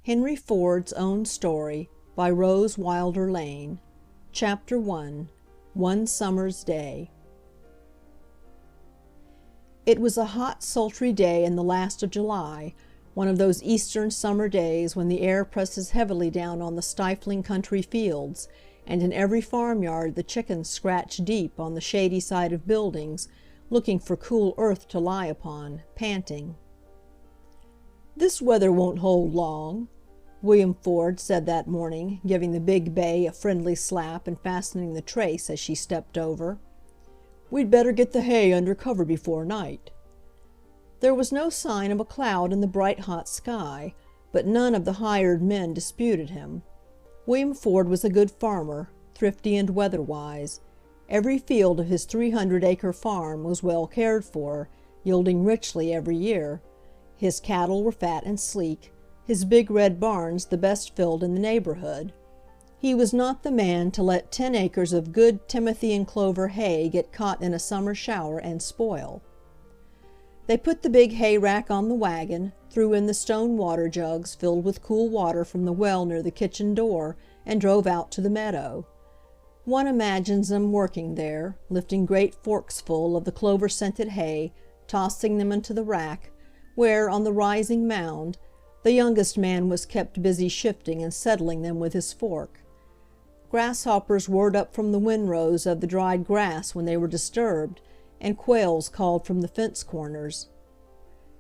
Henry Ford's Own Story by Rose Wilder Lane. Chapter 1. One Summer's Day. It was a hot, sultry day in the last of July, one of those eastern summer days when the air presses heavily down on the stifling country fields, and in every farmyard the chickens scratch deep on the shady side of buildings, looking for cool earth to lie upon, panting. "This weather won't hold long," William Ford said that morning, giving the big bay a friendly slap and fastening the trace as she stepped over. "We'd better get the hay under cover before night." There was no sign of a cloud in the bright hot sky, but none of the hired men disputed him. William Ford was a good farmer, thrifty and weather-wise. Every field of his 300-acre farm was well cared for, yielding richly every year. His cattle were fat and sleek, his big red barns the best filled in the neighborhood. He was not the man to let 10 acres of good timothy and clover hay get caught in a summer shower and spoil. They put the big hay rack on the wagon, threw in the stone water jugs filled with cool water from the well near the kitchen door, and drove out to the meadow. One imagines them working there, lifting great forks full of the clover-scented hay, tossing them into the rack, where, on the rising mound, the youngest man was kept busy shifting and settling them with his fork. Grasshoppers whirred up from the windrows of the dried grass when they were disturbed, and quails called from the fence corners.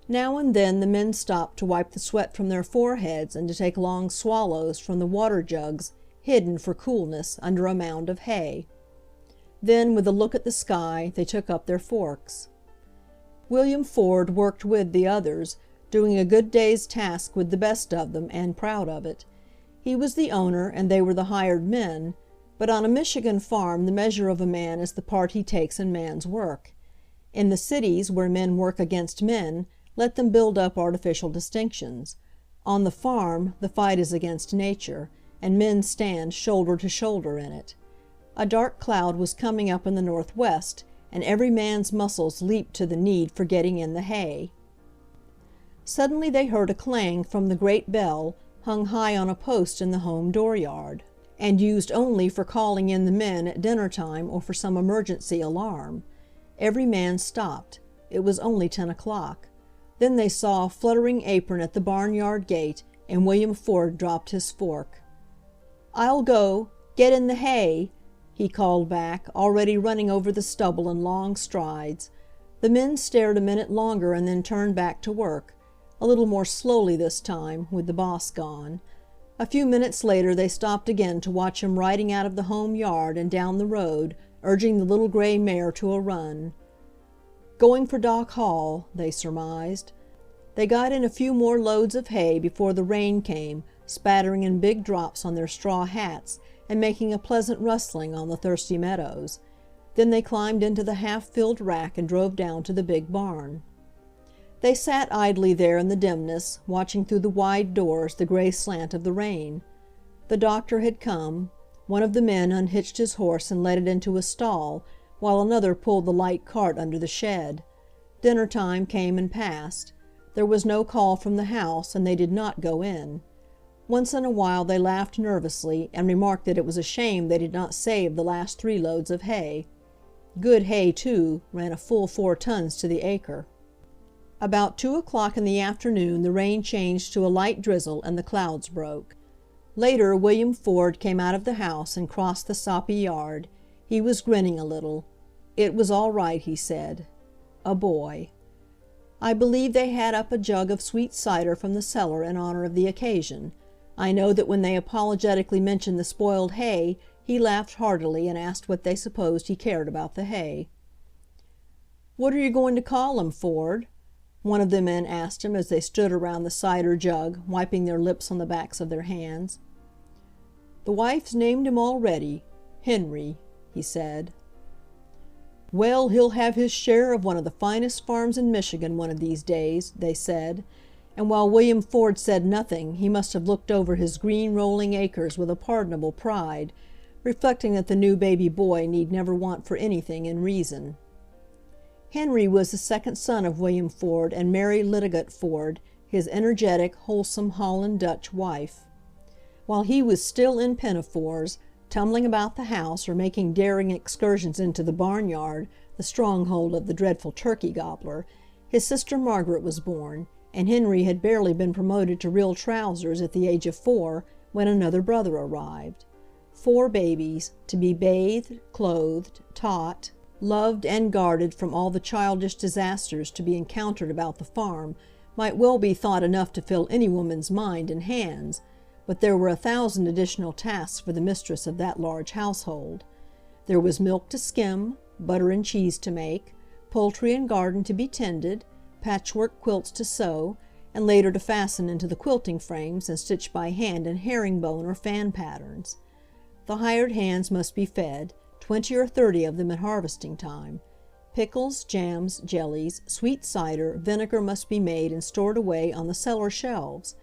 Now and then the men stopped to wipe the sweat from their foreheads and to take long swallows from the water jugs hidden for coolness under a mound of hay. Then, with a look at the sky, they took up their forks. William Ford worked with the others, doing a good day's task with the best of them, and proud of it. He was the owner and they were the hired men, but on a Michigan farm the measure of a man is the part he takes in man's work. In the cities, where men work against men, let them build up artificial distinctions. On the farm the fight is against nature, and men stand shoulder to shoulder in it. A dark cloud was coming up in the northwest, and every man's muscles leaped to the need for getting in the hay. Suddenly they heard a clang from the great bell, hung high on a post in the home dooryard, and used only for calling in the men at dinner time or for some emergency alarm. Every man stopped. It was only 10 o'clock. Then they saw a fluttering apron at the barnyard gate, and William Ford dropped his fork. "I'll go. Get in the hay," he called back, already running over the stubble in long strides. The men stared a minute longer and then turned back to work, a little more slowly this time, with the boss gone. A few minutes later they stopped again to watch him riding out of the home yard and down the road, urging the little gray mare to a run. Going for Dock Hall, they surmised. They got in a few more loads of hay before the rain came, spattering in big drops on their straw hats and making a pleasant rustling on the thirsty meadows. Then they climbed into the half-filled rack and drove down to the big barn. They sat idly there in the dimness, watching through the wide doors the gray slant of the rain. The doctor had come. One of the men unhitched his horse and led it into a stall, while another pulled the light cart under the shed. Dinner time came and passed. There was no call from the house, and they did not go in. Once in a while they laughed nervously, and remarked that it was a shame they did not save the last 3 loads of hay. Good hay, too, ran a full 4 tons to the acre. About 2 o'clock in the afternoon the rain changed to a light drizzle and the clouds broke. Later William Ford came out of the house and crossed the soppy yard. He was grinning a little. It was all right, he said. A boy. I believe they had up a jug of sweet cider from the cellar in honor of the occasion. I know that when they apologetically mentioned the spoiled hay, he laughed heartily and asked what they supposed he cared about the hay. "What are you going to call him, Ford?" one of the men asked him as they stood around the cider jug, wiping their lips on the backs of their hands. "The wife's named him already. Henry," he said. "Well, he'll have his share of one of the finest farms in Michigan one of these days," they said, and while William Ford said nothing he must have looked over his green rolling acres with a pardonable pride, reflecting that the new baby boy need never want for anything in reason. Henry was the second son of William Ford and Mary Litigat Ford, his energetic, wholesome Holland Dutch wife. While he was still in pinafores, tumbling about the house or making daring excursions into the barnyard, the stronghold of the dreadful turkey gobbler, his sister Margaret was born, and Henry had barely been promoted to real trousers at the age of 4 when another brother arrived. 4 babies, to be bathed, clothed, taught, loved, and guarded from all the childish disasters to be encountered about the farm, might well be thought enough to fill any woman's mind and hands, but there were 1,000 additional tasks for the mistress of that large household. There was milk to skim, butter and cheese to make, poultry and garden to be tended, patchwork quilts to sew, and later to fasten into the quilting frames and stitch by hand in herringbone or fan patterns. The hired hands must be fed, 20 or 30 of them at harvesting time. Pickles, jams, jellies, sweet cider, vinegar must be made and stored away on the cellar shelves.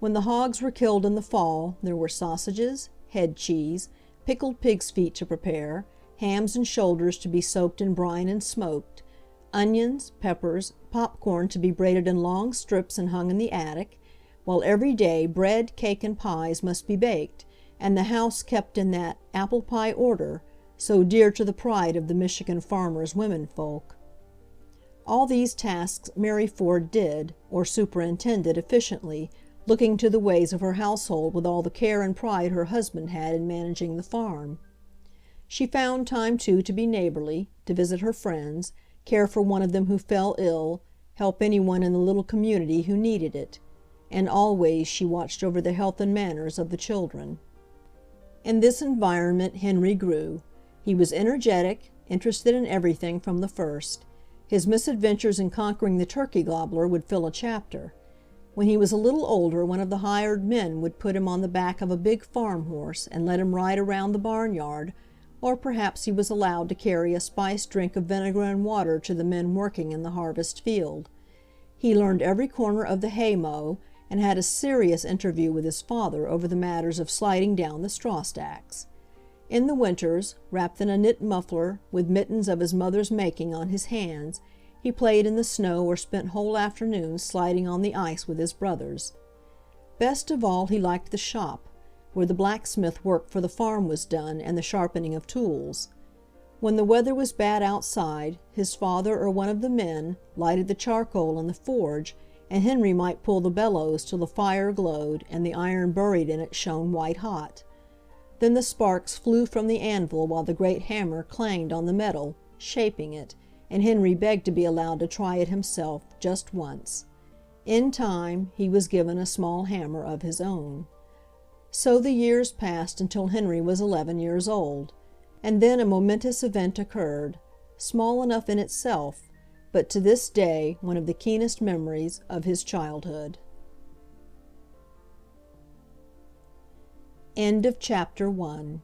When the hogs were killed in the fall, there were sausages, head cheese, pickled pig's feet to prepare, hams and shoulders to be soaked in brine and smoked, onions, peppers, popcorn to be braided in long strips and hung in the attic, while every day bread, cake, and pies must be baked, and the house kept in that apple pie order so dear to the pride of the Michigan farmers' womenfolk. All these tasks Mary Ford did, or superintended, efficiently, looking to the ways of her household with all the care and pride her husband had in managing the farm. She found time, too, to be neighborly, to visit her friends, care for one of them who fell ill, help anyone in the little community who needed it, and always she watched over the health and manners of the children. In this environment Henry grew. He was energetic, interested in everything from the first. His misadventures in conquering the turkey gobbler would fill a chapter. When he was a little older, one of the hired men would put him on the back of a big farm horse and let him ride around the barnyard, or perhaps he was allowed to carry a spiced drink of vinegar and water to the men working in the harvest field. He learned every corner of the hay-mow, and had a serious interview with his father over the matters of sliding down the straw stacks. In the winters, wrapped in a knit muffler, with mittens of his mother's making on his hands, he played in the snow or spent whole afternoons sliding on the ice with his brothers. Best of all he liked the shop, where the blacksmith work for the farm was done and the sharpening of tools. When the weather was bad outside, his father or one of the men lighted the charcoal in the forge, and Henry might pull the bellows till the fire glowed and the iron buried in it shone white hot. Then the sparks flew from the anvil while the great hammer clanged on the metal, shaping it, and Henry begged to be allowed to try it himself just once. In time he was given a small hammer of his own. So the years passed until Henry was 11 years old, and then a momentous event occurred, small enough in itself, but to this day one of the keenest memories of his childhood. End of chapter 1.